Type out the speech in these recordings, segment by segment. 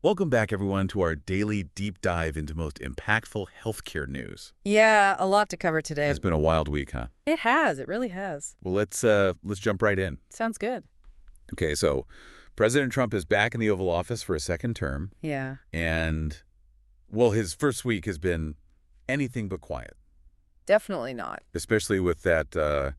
Welcome back, everyone, to our daily deep dive into most impactful healthcare news. Yeah, a lot to cover today. It's been a wild week, huh? It has. It really has. Well, let's jump right in. Sounds good. Okay, so President Trump is back in the Oval Office for a second term, Yeah, and well, his first week has been anything but quiet, definitely not. especially with that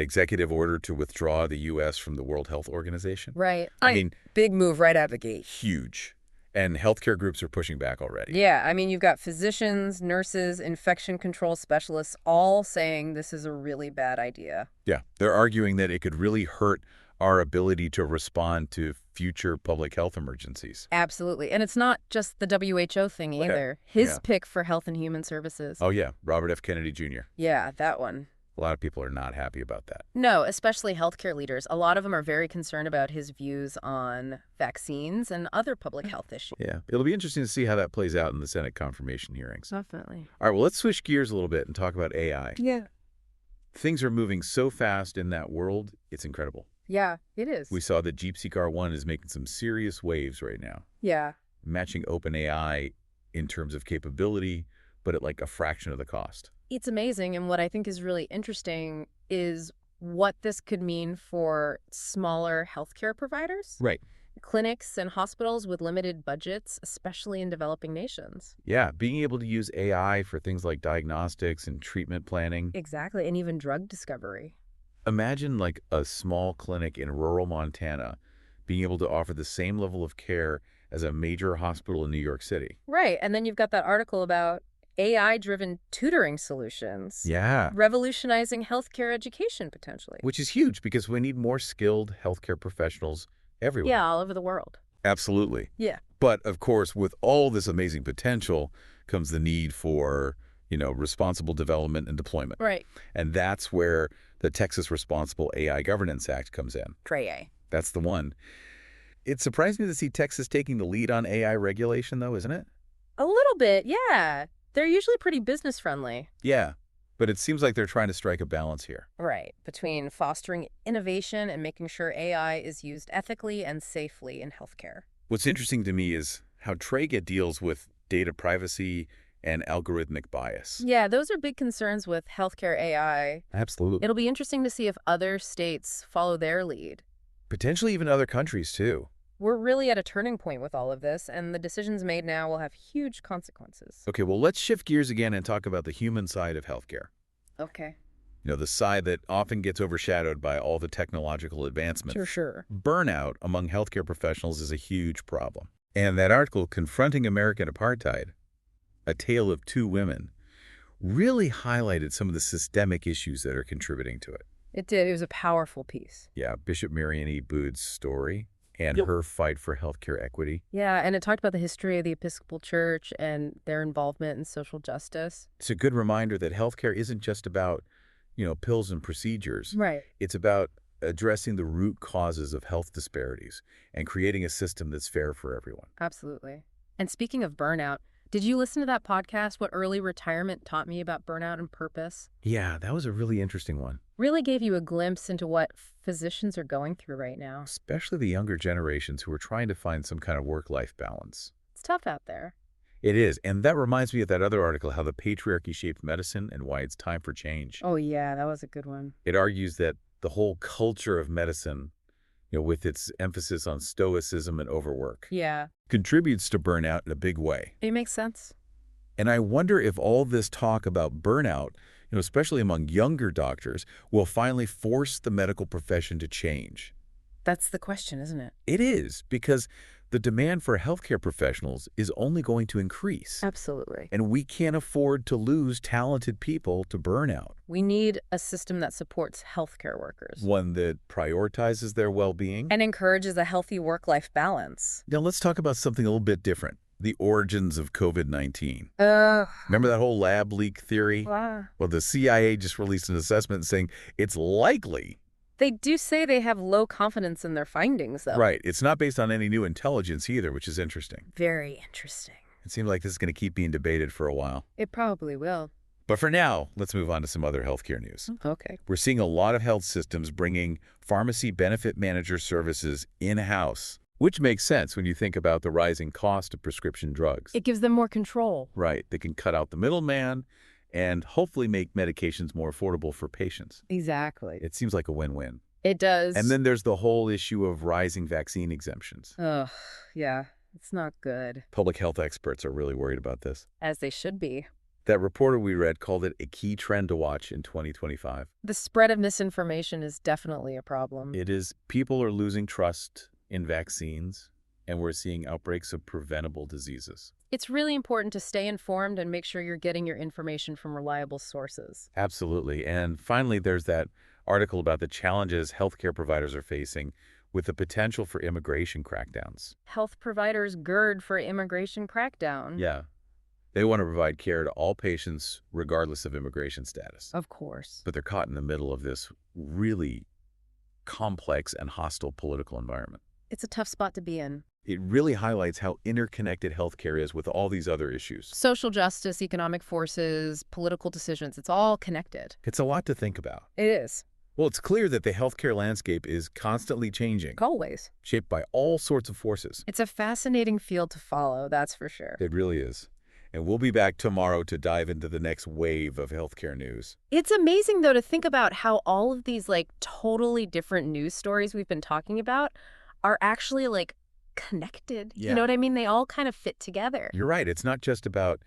executive order to withdraw the U.S. from the World Health Organization. Right. I mean, big move right out of the gate. huge, and healthcare groups are pushing back already. Yeah, I mean, you've got physicians, nurses, infection control specialists all saying this is a really bad idea. Yeah, they're arguing that it could really hurt our ability to respond to future public health emergencies. Absolutely. And it's not just the WHO thing Okay. either. His Yeah. pick for Health and Human Services. Oh, yeah, Robert F. Kennedy Jr. Yeah, that one. A lot of people are not happy about that. No, especially healthcare leaders. A lot of them are very concerned about his views on vaccines and other public health issues. Yeah, it'll be interesting to see how that plays out in the Senate confirmation hearings. Definitely. All right, well, let's switch gears a little bit and talk about AI. Yeah. Things are moving so fast in that world, it's incredible. Yeah, it is. We saw that DeepSeek R1 is making some serious waves right now, Yeah. matching OpenAI in terms of capability, but at like a fraction of the cost. It's amazing, and what I think is really interesting is what this could mean for smaller healthcare providers, Right. clinics and hospitals with limited budgets, especially in developing nations. Yeah, being able to use AI for things like diagnostics and treatment planning. Exactly, and even drug discovery. Imagine like a small clinic in rural Montana being able to offer the same level of care as a major hospital in New York City. Right, and then you've got that article about AI-driven tutoring solutions. Yeah. Revolutionizing healthcare education, potentially. Which is huge because we need more skilled healthcare professionals everywhere. Yeah, all over the world. Absolutely. Yeah. But of course, with all this amazing potential comes the need for, responsible development and deployment. Right. And that's where the Texas Responsible AI Governance Act comes in. TRAE. That's the one. It's surprising to see Texas taking the lead on AI regulation, though, isn't it? A little bit, yeah. They're usually pretty business-friendly. Yeah, but it seems like they're trying to strike a balance here. Right, between fostering innovation and making sure AI is used ethically and safely in healthcare. What's interesting to me is how TRAGA deals with data privacy and algorithmic bias. Yeah, those are big concerns with healthcare AI. Absolutely. It'll be interesting to see if other states follow their lead. Potentially even other countries, too. We're really at a turning point with all of this, and the decisions made now will have huge consequences. Okay, well, let's shift gears again and talk about the human side of healthcare. Okay. The side that often gets overshadowed by all the technological advancements. Sure. Burnout among healthcare professionals is a huge problem. And that article, Confronting American Apartheid, A Tale of Two Women, really highlighted some of the systemic issues that are contributing to it. It did. It was a powerful piece. Yeah, Bishop Marion E. Boud's story and Yep. her fight for healthcare equity. Yeah, and it talked about the history of the Episcopal Church and their involvement in social justice. It's a good reminder that healthcare isn't just about, pills and procedures. Right. It's about addressing the root causes of health disparities and creating a system that's fair for everyone. Absolutely. And speaking of burnout, did you listen to that podcast, What Early Retirement Taught Me About Burnout and Purpose? Yeah, that was a really interesting one. Really gave you a glimpse into what physicians are going through right now. Especially the younger generations who are trying to find some kind of work-life balance. It's tough out there. It is, and that reminds me of that other article, How the Patriarchy Shaped Medicine and Why It's Time for Change. Oh, yeah, that was a good one. It argues that the whole culture of medicine, with its emphasis on stoicism and overwork, Yeah, contributes to burnout in a big way. it makes sense. And I wonder if all this talk about burnout, especially among younger doctors, will finally force the medical profession to change. That's the question, isn't it? It is, because the demand for healthcare professionals is only going to increase. Absolutely. And we can't afford to lose talented people to burnout. We need a system that supports healthcare workers One that prioritizes their well-being. and encourages a healthy work-life balance. Now let's talk about something a little bit different. The origins of COVID-19. Ugh. Remember that whole lab leak theory? Wow. Well, the CIA just released an assessment saying it's likely. They do say they have low confidence in their findings, though. Right. It's not based on any new intelligence either, which is interesting. Very interesting. It seems like this is going to keep being debated for a while. It probably will. But for now, let's move on to some other healthcare news. Okay. We're seeing a lot of health systems bringing pharmacy benefit manager services in-house. Which makes sense when you think about the rising cost of prescription drugs. It gives them more control. Right. They can cut out the middleman and hopefully make medications more affordable for patients. Exactly. It seems like a win-win. It does. And then there's the whole issue of rising vaccine exemptions. Ugh, yeah, it's not good. Public health experts are really worried about this. As they should be. That reporter we read called it a key trend to watch in 2025. The spread of misinformation is definitely a problem. It is. People are losing trust in vaccines, and we're seeing outbreaks of preventable diseases. It's really important to stay informed and make sure you're getting your information from reliable sources. Absolutely. And finally, there's that article about the challenges healthcare providers are facing with the potential for immigration crackdowns. Health providers gird for immigration crackdown. Yeah. They want to provide care to all patients regardless of immigration status. Of course. But they're caught in the middle of this really complex and hostile political environment. It's a tough spot to be in. It really highlights how interconnected healthcare is with all these other issues. Social justice, economic forces, political decisions, it's all connected. It's a lot to think about. It is. Well, it's clear that the healthcare landscape is constantly changing, Always. shaped by all sorts of forces. It's a fascinating field to follow, that's for sure. It really is. And we'll be back tomorrow to dive into the next wave of healthcare news. It's amazing, though, to think about how all of these, totally different news stories we've been talking about are actually, connected. Yeah. You know what I mean? They all kind of fit together. You're right. It's not just about,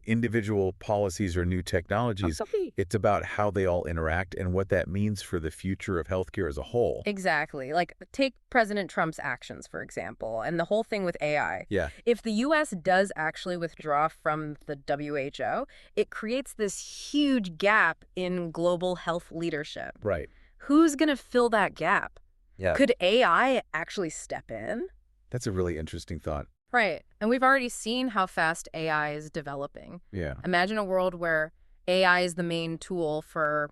individual policies or new technologies. It's about how they all interact and what that means for the future of healthcare as a whole. Exactly. Take President Trump's actions, for example, and the whole thing with AI. Yeah. If the U.S. does actually withdraw from the WHO, it creates this huge gap in global health leadership. Right. Who's going to fill that gap? Yeah. Could AI actually step in? That's a really interesting thought. Right. And we've already seen how fast AI is developing. Yeah. Imagine a world where AI is the main tool for,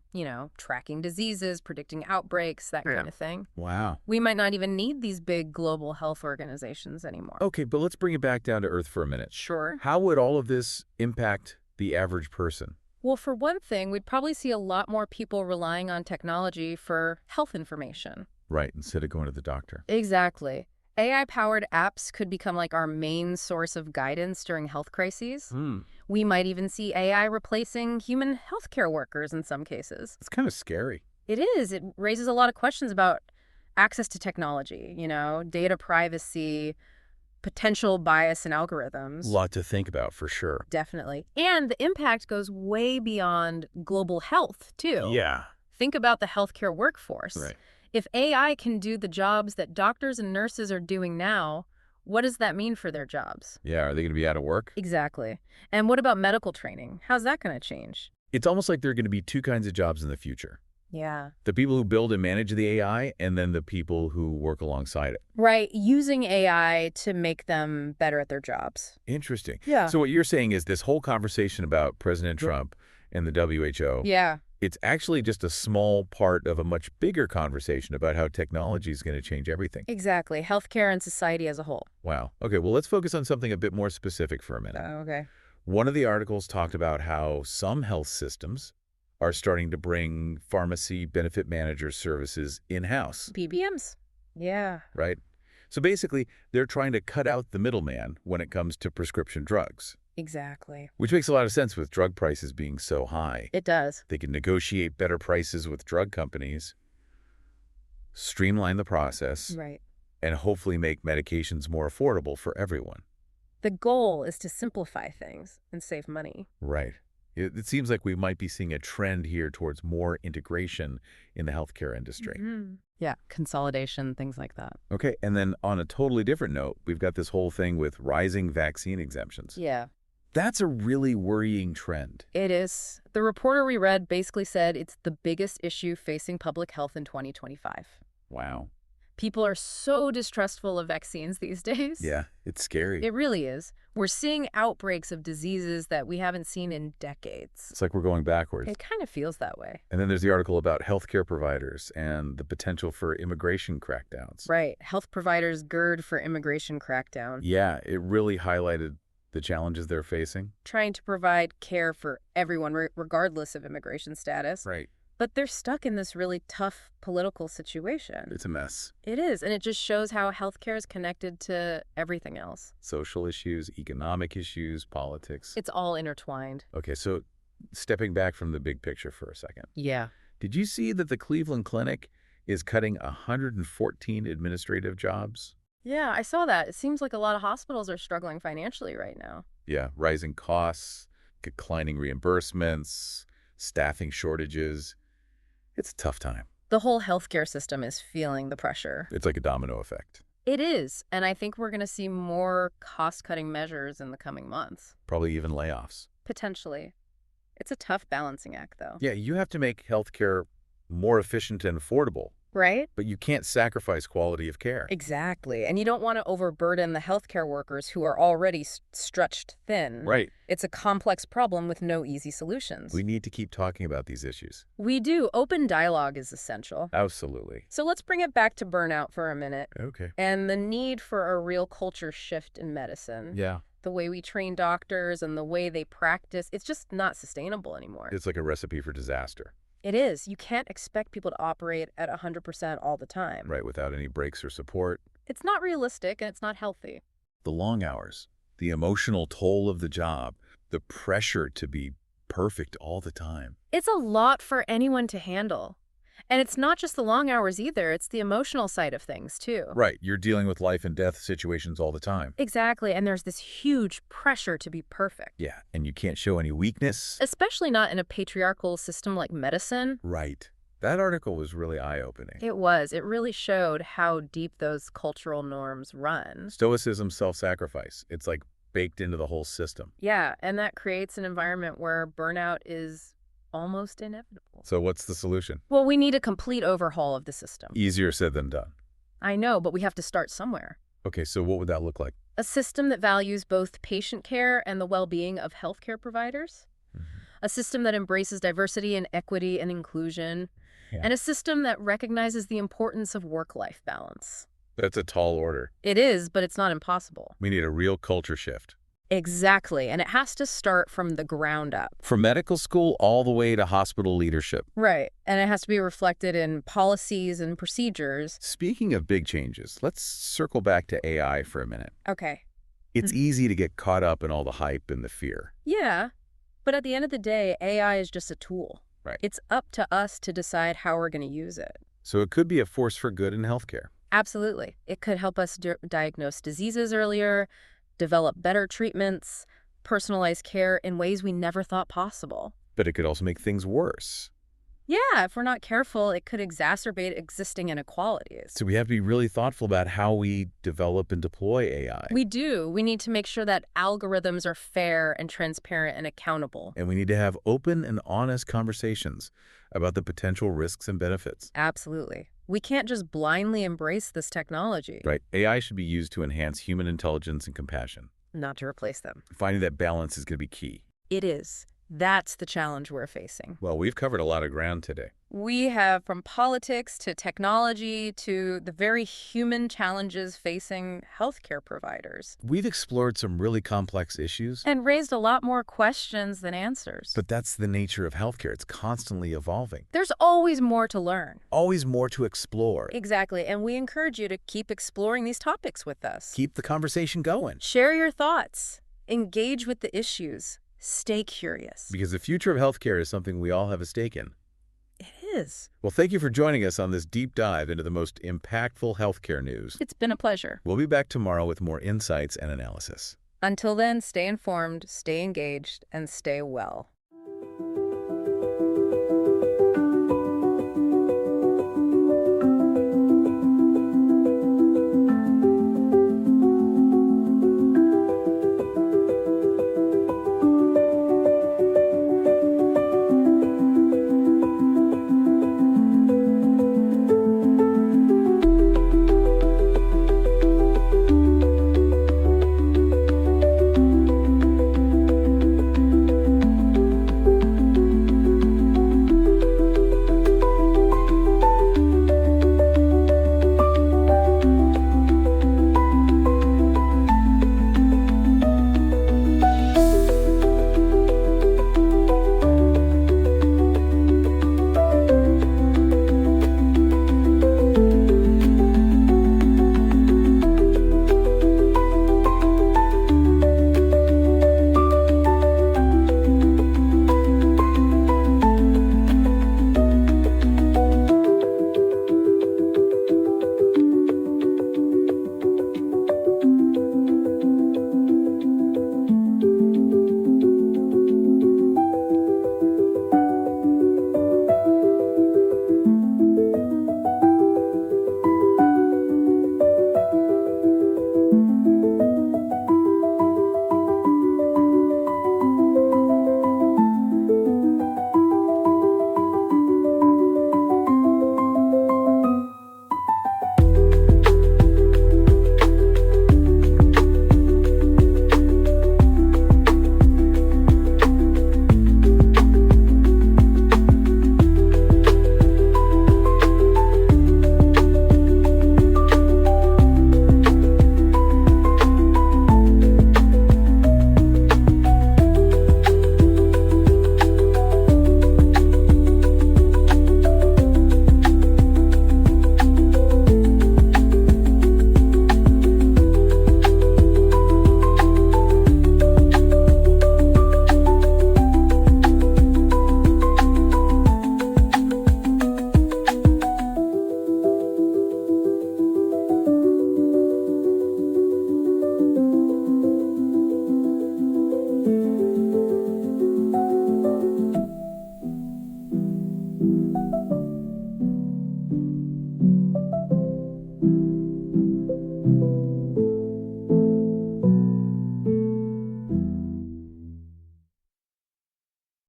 tracking diseases, predicting outbreaks, that kind of thing. Wow. We might not even need these big global health organizations anymore. Okay, but let's bring it back down to earth for a minute. Sure. How would all of this impact the average person? Well, for one thing, we'd probably see a lot more people relying on technology for health information. Right, instead of going to the doctor. Exactly. AI-powered apps could become our main source of guidance during health crises. We might even see AI replacing human healthcare workers in some cases. It's kind of scary. It is. It raises a lot of questions about access to technology, data privacy, potential bias in algorithms. A lot to think about, for sure. Definitely. And the impact goes way beyond global health, too. Yeah. Think about the healthcare workforce. Right. If AI can do the jobs that doctors and nurses are doing now, what does that mean for their jobs? Yeah, are they going to be out of work? Exactly. And what about medical training? How's that going to change? It's almost like there are going to be two kinds of jobs in the future. Yeah. The people who build and manage the AI, and then the people who work alongside it. Right. Using AI to make them better at their jobs. Interesting. Yeah. So what you're saying is this whole conversation about President Trump and the WHO, Yeah. it's actually just a small part of a much bigger conversation about how technology is going to change everything. Exactly. Healthcare and society as a whole. Wow. Okay, well, let's focus on something a bit more specific for a minute. Okay. One of the articles talked about how some health systems are starting to bring pharmacy benefit manager services in-house. PBMs. Yeah. Right? So basically, they're trying to cut out the middleman when it comes to prescription drugs. Exactly. Which makes a lot of sense with drug prices being so high. It does. They can negotiate better prices with drug companies, streamline the process, Right. and hopefully make medications more affordable for everyone. The goal is to simplify things and save money. Right. It seems like we might be seeing a trend here towards more integration in the healthcare industry. Mm-hmm. Yeah, consolidation, things like that. Okay, and then on a totally different note, we've got this whole thing with rising vaccine exemptions. Yeah. That's a really worrying trend. It is. The reporter we read basically said it's the biggest issue facing public health in 2025. Wow. People are so distrustful of vaccines these days. Yeah, it's scary. It really is. We're seeing outbreaks of diseases that we haven't seen in decades. It's like we're going backwards. It kind of feels that way. And then there's the article about healthcare providers and the potential for immigration crackdowns. Right. Health providers gird for immigration crackdown. Yeah, it really highlighted the challenges they're facing. Trying to provide care for everyone, regardless of immigration status. Right. But they're stuck in this really tough political situation. It's a mess. It is, and it just shows how healthcare is connected to everything else. Social issues, economic issues, politics. It's all intertwined. Okay, so stepping back from the big picture for a second. Yeah. Did you see that the Cleveland Clinic is cutting 114 administrative jobs? Yeah, I saw that. It seems like a lot of hospitals are struggling financially right now. Yeah, rising costs, declining reimbursements, staffing shortages. It's a tough time. The whole healthcare system is feeling the pressure. It's like a domino effect. It is, and I think we're going to see more cost-cutting measures in the coming months. Probably even layoffs. Potentially. It's a tough balancing act, though. Yeah, you have to make healthcare more efficient and affordable, Right? but you can't sacrifice quality of care. Exactly. And you don't want to overburden the healthcare workers who are already stretched thin. Right. It's a complex problem with no easy solutions. We need to keep talking about these issues. We do. Open dialogue is essential. Absolutely. So let's bring it back to burnout for a minute Okay. and the need for a real culture shift in medicine. Yeah. The way we train doctors and the way they practice, it's just not sustainable anymore. It's like a recipe for disaster. It is. You can't expect people to operate at 100% all the time. Right, without any breaks or support. It's not realistic and it's not healthy. The long hours, the emotional toll of the job, the pressure to be perfect all the time. It's a lot for anyone to handle. And it's not just the long hours either, it's the emotional side of things too. Right, you're dealing with life and death situations all the time. Exactly, and there's this huge pressure to be perfect. Yeah, and you can't show any weakness. Especially not in a patriarchal system like medicine. Right. That article was really eye-opening. It was. It really showed how deep those cultural norms run. Stoicism, self-sacrifice. It's like baked into the whole system. Yeah, and that creates an environment where burnout is almost inevitable. So what's the solution? Well, we need a complete overhaul of the system. Easier said than done. I know, but we have to start somewhere. Okay, so what would that look like? A system that values both patient care and the well-being of healthcare providers. A system that embraces diversity and equity and inclusion. Yeah. And a system that recognizes the importance of work-life balance. That's a tall order. It is, but it's not impossible. We need a real culture shift. Exactly, and it has to start from the ground up. From medical school all the way to hospital leadership. Right, and it has to be reflected in policies and procedures. Speaking of big changes, let's circle back to AI for a minute. Okay. It's easy to get caught up in all the hype and the fear. Yeah, but at the end of the day, AI is just a tool. Right. It's up to us to decide how we're going to use it. So it could be a force for good in healthcare. Absolutely. It could help us diagnose diseases earlier, develop better treatments, personalize care in ways we never thought possible. But it could also make things worse. Yeah, if we're not careful, it could exacerbate existing inequalities. So we have to be really thoughtful about how we develop and deploy AI. We do. We need to make sure that algorithms are fair and transparent and accountable. And we need to have open and honest conversations about the potential risks and benefits. Absolutely. We can't just blindly embrace this technology. Right. AI should be used to enhance human intelligence and compassion. Not to replace them. Finding that balance is going to be key. It is. That's the challenge we're facing. Well, we've covered a lot of ground today. We have from politics to technology to the very human challenges facing healthcare providers. We've explored some really complex issues. And raised a lot more questions than answers. But that's the nature of healthcare. It's constantly evolving. There's always more to learn. Always more to explore. Exactly. And we encourage you to keep exploring these topics with us. Keep the conversation going. Share your thoughts. Engage with the issues. Stay curious. Because the future of healthcare is something we all have a stake in. It is. Well, thank you for joining us on this deep dive into the most impactful healthcare news. It's been a pleasure. We'll be back tomorrow with more insights and analysis. Until then, stay informed, stay engaged, and stay well.